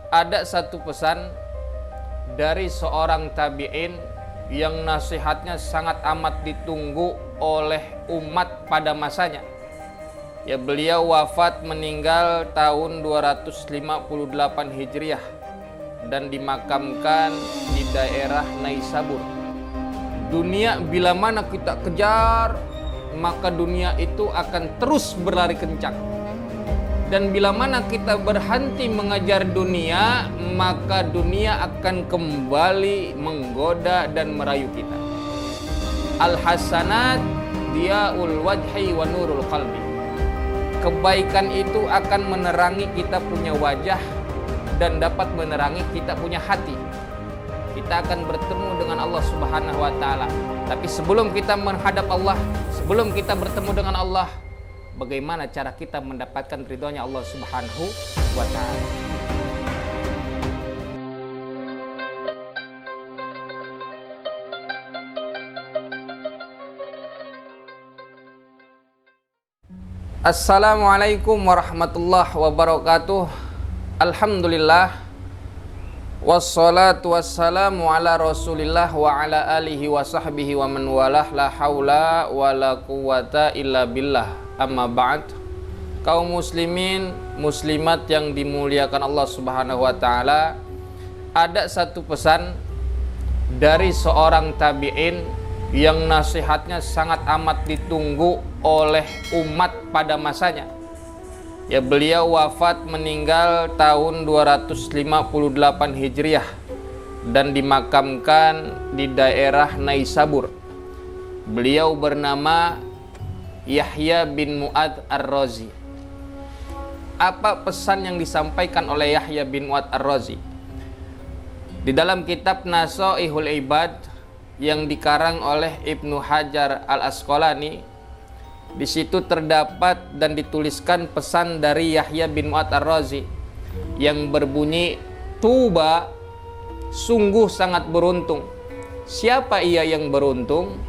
Ada satu pesan dari seorang tabi'in yang nasihatnya sangat amat ditunggu oleh umat pada masanya. Ya, beliau wafat meninggal tahun 258 Hijriah dan dimakamkan di daerah Naisabur. Dunia bila mana kita kejar, maka dunia itu akan terus berlari kencang. Dan bila mana kita berhenti mengejar dunia, maka dunia akan kembali menggoda dan merayu kita. Al-hasanat diyaul wajhi wa nurul qalbi. Kebaikan itu akan menerangi kita punya wajah dan dapat menerangi kita punya hati. Kita akan bertemu dengan Allah Subhanahu wa taala. Tapi sebelum kita menghadap Allah, sebelum kita bertemu dengan Allah, bagaimana cara kita mendapatkan ridhonya Allah Subhanahu wa ta'ala. Assalamualaikum warahmatullahi wabarakatuh. Alhamdulillah, wassalatu wassalamu ala rasulillah wa ala alihi wa sahbihi wa man walah, la haula wa la quwata illa billah. Amma ba'd. Kaum muslimin muslimat yang dimuliakan Allah Subhanahu wa taala, ada satu pesan dari seorang tabi'in yang nasihatnya sangat amat ditunggu oleh umat pada masanya. Ya, beliau wafat meninggal tahun 258 Hijriah dan dimakamkan di daerah Naisabur. Beliau bernama Yahya bin Mu'ad Ar-Razi. Apa pesan yang disampaikan oleh Yahya bin Mu'ad Ar-Razi? Di dalam kitab Nasaihul Ibad yang dikarang oleh Ibnu Hajar Al-Asqalani, di situ terdapat dan dituliskan pesan dari Yahya bin Mu'ad Ar-Razi yang berbunyi, "Tuba, sungguh sangat beruntung." Siapa ia yang beruntung?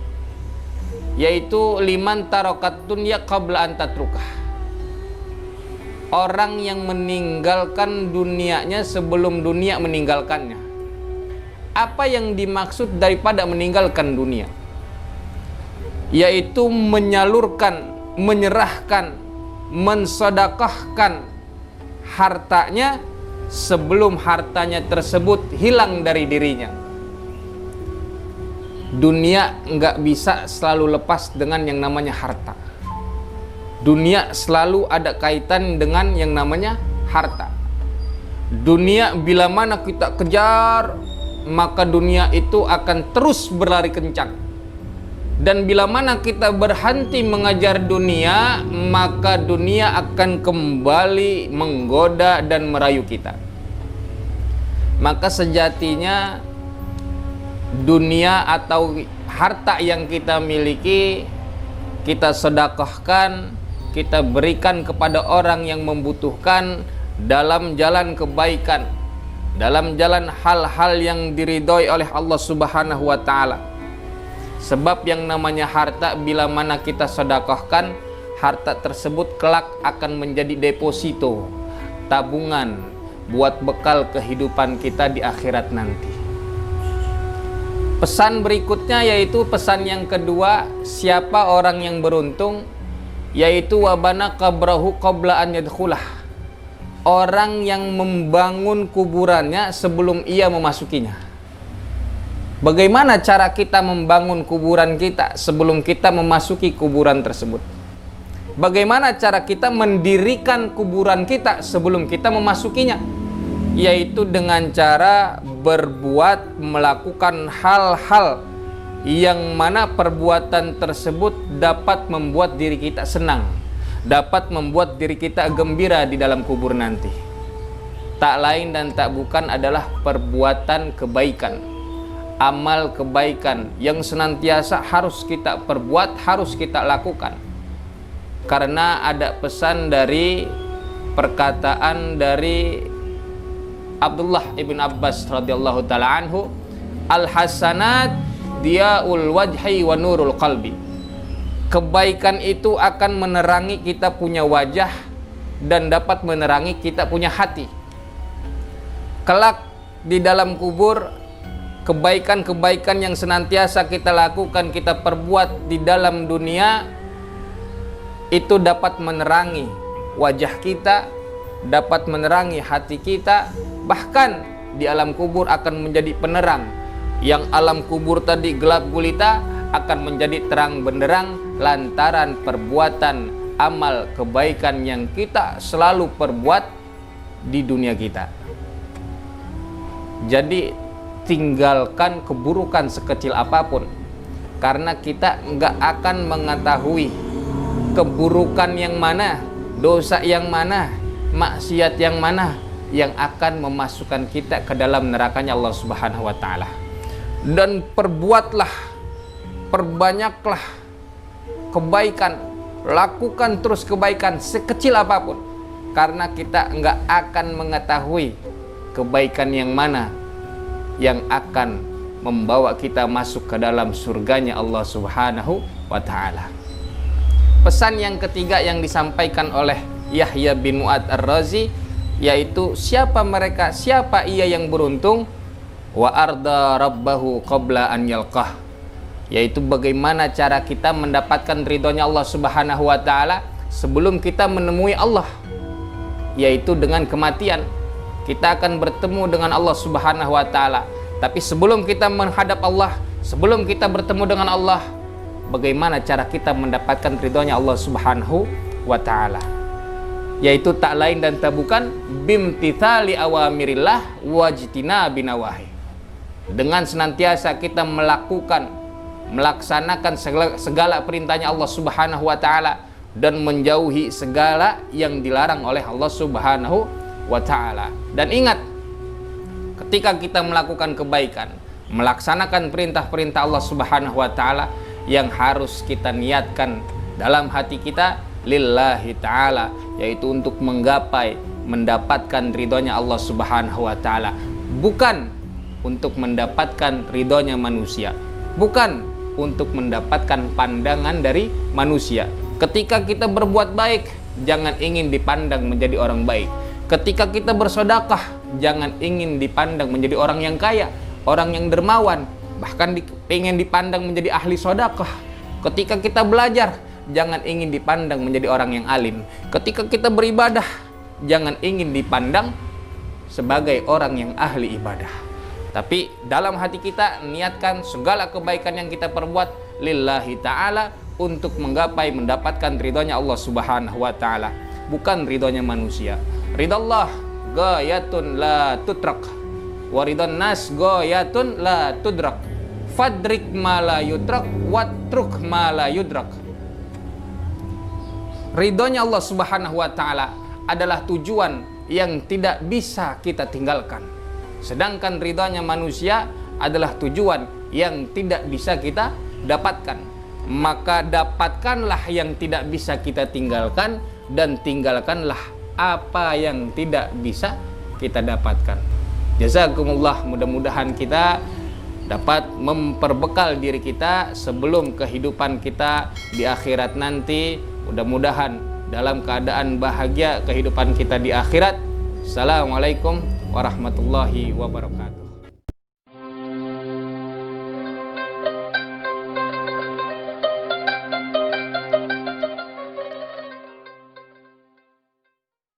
Yaitu liman tarokat dunya qabla an tatrukah. Orang yang meninggalkan dunianya sebelum dunia meninggalkannya. Apa yang dimaksud daripada meninggalkan dunia? Yaitu menyalurkan, menyerahkan, mensedekahkan hartanya sebelum hartanya tersebut hilang dari dirinya. Dunia nggak bisa selalu lepas dengan yang namanya harta. Dunia selalu ada kaitan dengan yang namanya harta. Dunia bila mana kita kejar, maka dunia itu akan terus berlari kencang. Dan bila mana kita berhenti mengejar dunia, maka dunia akan kembali menggoda dan merayu kita. Maka sejatinya dunia atau harta yang kita miliki, kita sedekahkan, kita berikan kepada orang yang membutuhkan dalam jalan kebaikan, dalam jalan hal-hal yang diridhoi oleh Allah Subhanahu wa taala. Sebab yang namanya harta, bila mana kita sedekahkan, harta tersebut kelak akan menjadi deposito, tabungan buat bekal kehidupan kita di akhirat nanti. Pesan berikutnya yaitu pesan yang kedua, siapa orang yang beruntung? Yaitu wabana qabrahu qabla an yadkhulah. Orang yang membangun kuburannya sebelum ia memasukinya. Bagaimana cara kita membangun kuburan kita sebelum kita memasuki kuburan tersebut? Bagaimana cara kita mendirikan kuburan kita sebelum kita memasukinya? Yaitu dengan cara berbuat, melakukan hal-hal yang mana perbuatan tersebut dapat membuat diri kita senang, dapat membuat diri kita gembira di dalam kubur nanti. Tak lain dan tak bukan adalah perbuatan kebaikan, amal kebaikan yang senantiasa harus kita perbuat, harus kita lakukan. Karena ada pesan dari perkataan dari Abdullah ibn Abbas radhiyallahu ta'ala anhu, al-hasanat diyaul wajhi wa nurul qalbi. Kebaikan itu akan menerangi kita punya wajah dan dapat menerangi kita punya hati. Kelak di dalam kubur, kebaikan-kebaikan yang senantiasa kita lakukan, kita perbuat di dalam dunia, itu dapat menerangi wajah kita, dapat menerangi hati kita. Bahkan di alam kubur akan menjadi penerang. Yang alam kubur tadi gelap gulita akan menjadi terang benderang lantaran perbuatan amal kebaikan yang kita selalu perbuat di dunia kita. Jadi tinggalkan keburukan sekecil apapun, karena kita nggak akan mengetahui keburukan yang mana, dosa yang mana, maksiat yang mana yang akan memasukkan kita ke dalam nerakanya Allah Subhanahu wa taala. Dan perbuatlah, perbanyaklah kebaikan, lakukan terus kebaikan sekecil apapun, karena kita nggak akan mengetahui kebaikan yang mana yang akan membawa kita masuk ke dalam surganya Allah Subhanahu wa ta'ala. Pesan yang ketiga yang disampaikan oleh Yahya bin Mu'ad Ar-Razi, yaitu siapa ia yang beruntung, wa arda rabbahu qabla an yalqah, yaitu bagaimana cara kita mendapatkan ridhonya Allah Subhanahu wa ta'ala sebelum kita menemui Allah, yaitu dengan kematian. Kita akan bertemu dengan Allah Subhanahu wa ta'ala. Tapi sebelum kita menghadap Allah, sebelum kita bertemu dengan Allah, bagaimana cara kita mendapatkan ridhonya Allah Subhanahu wa ta'ala, yaitu tak lain dan tak bukan bimtithali awamirillah wajtina binawahi, dengan senantiasa kita melaksanakan segala perintahnya Allah Subhanahu wa ta'ala dan menjauhi segala yang dilarang oleh Allah Subhanahu wa ta'ala. Dan ingat, ketika kita melakukan kebaikan, melaksanakan perintah-perintah Allah Subhanahu wa ta'ala, yang harus kita niatkan dalam hati kita lillahi ta'ala, yaitu untuk menggapai, mendapatkan ridhonya Allah Subhanahu wa ta'ala, bukan untuk mendapatkan ridhonya manusia, bukan untuk mendapatkan pandangan dari manusia. Ketika kita berbuat baik, jangan ingin dipandang menjadi orang baik. Ketika kita bersedekah, jangan ingin dipandang menjadi orang yang kaya, orang yang dermawan, bahkan ingin dipandang menjadi ahli sedekah. Ketika kita belajar, jangan ingin dipandang menjadi orang yang alim. Ketika kita beribadah, jangan ingin dipandang sebagai orang yang ahli ibadah. Tapi dalam hati kita niatkan segala kebaikan yang kita perbuat lillahi ta'ala, untuk menggapai mendapatkan ridhonya Allah Subhanahu wa ta'ala, bukan ridhonya manusia. Ridallah ghayatun la tutrak, wa ridhan nas ghayatun la tudrak, fadrik ma la yudrak, watruk ma la yudrak. Ridhonya Allah Subhanahu wa ta'ala adalah tujuan yang tidak bisa kita tinggalkan, sedangkan ridhonya manusia adalah tujuan yang tidak bisa kita dapatkan. Maka dapatkanlah yang tidak bisa kita tinggalkan, dan tinggalkanlah apa yang tidak bisa kita dapatkan. Jazakumullah, mudah-mudahan kita dapat memperbekal diri kita sebelum kehidupan kita di akhirat nanti. Mudah-mudahan dalam keadaan bahagia kehidupan kita di akhirat. Assalamualaikum warahmatullahi wabarakatuh.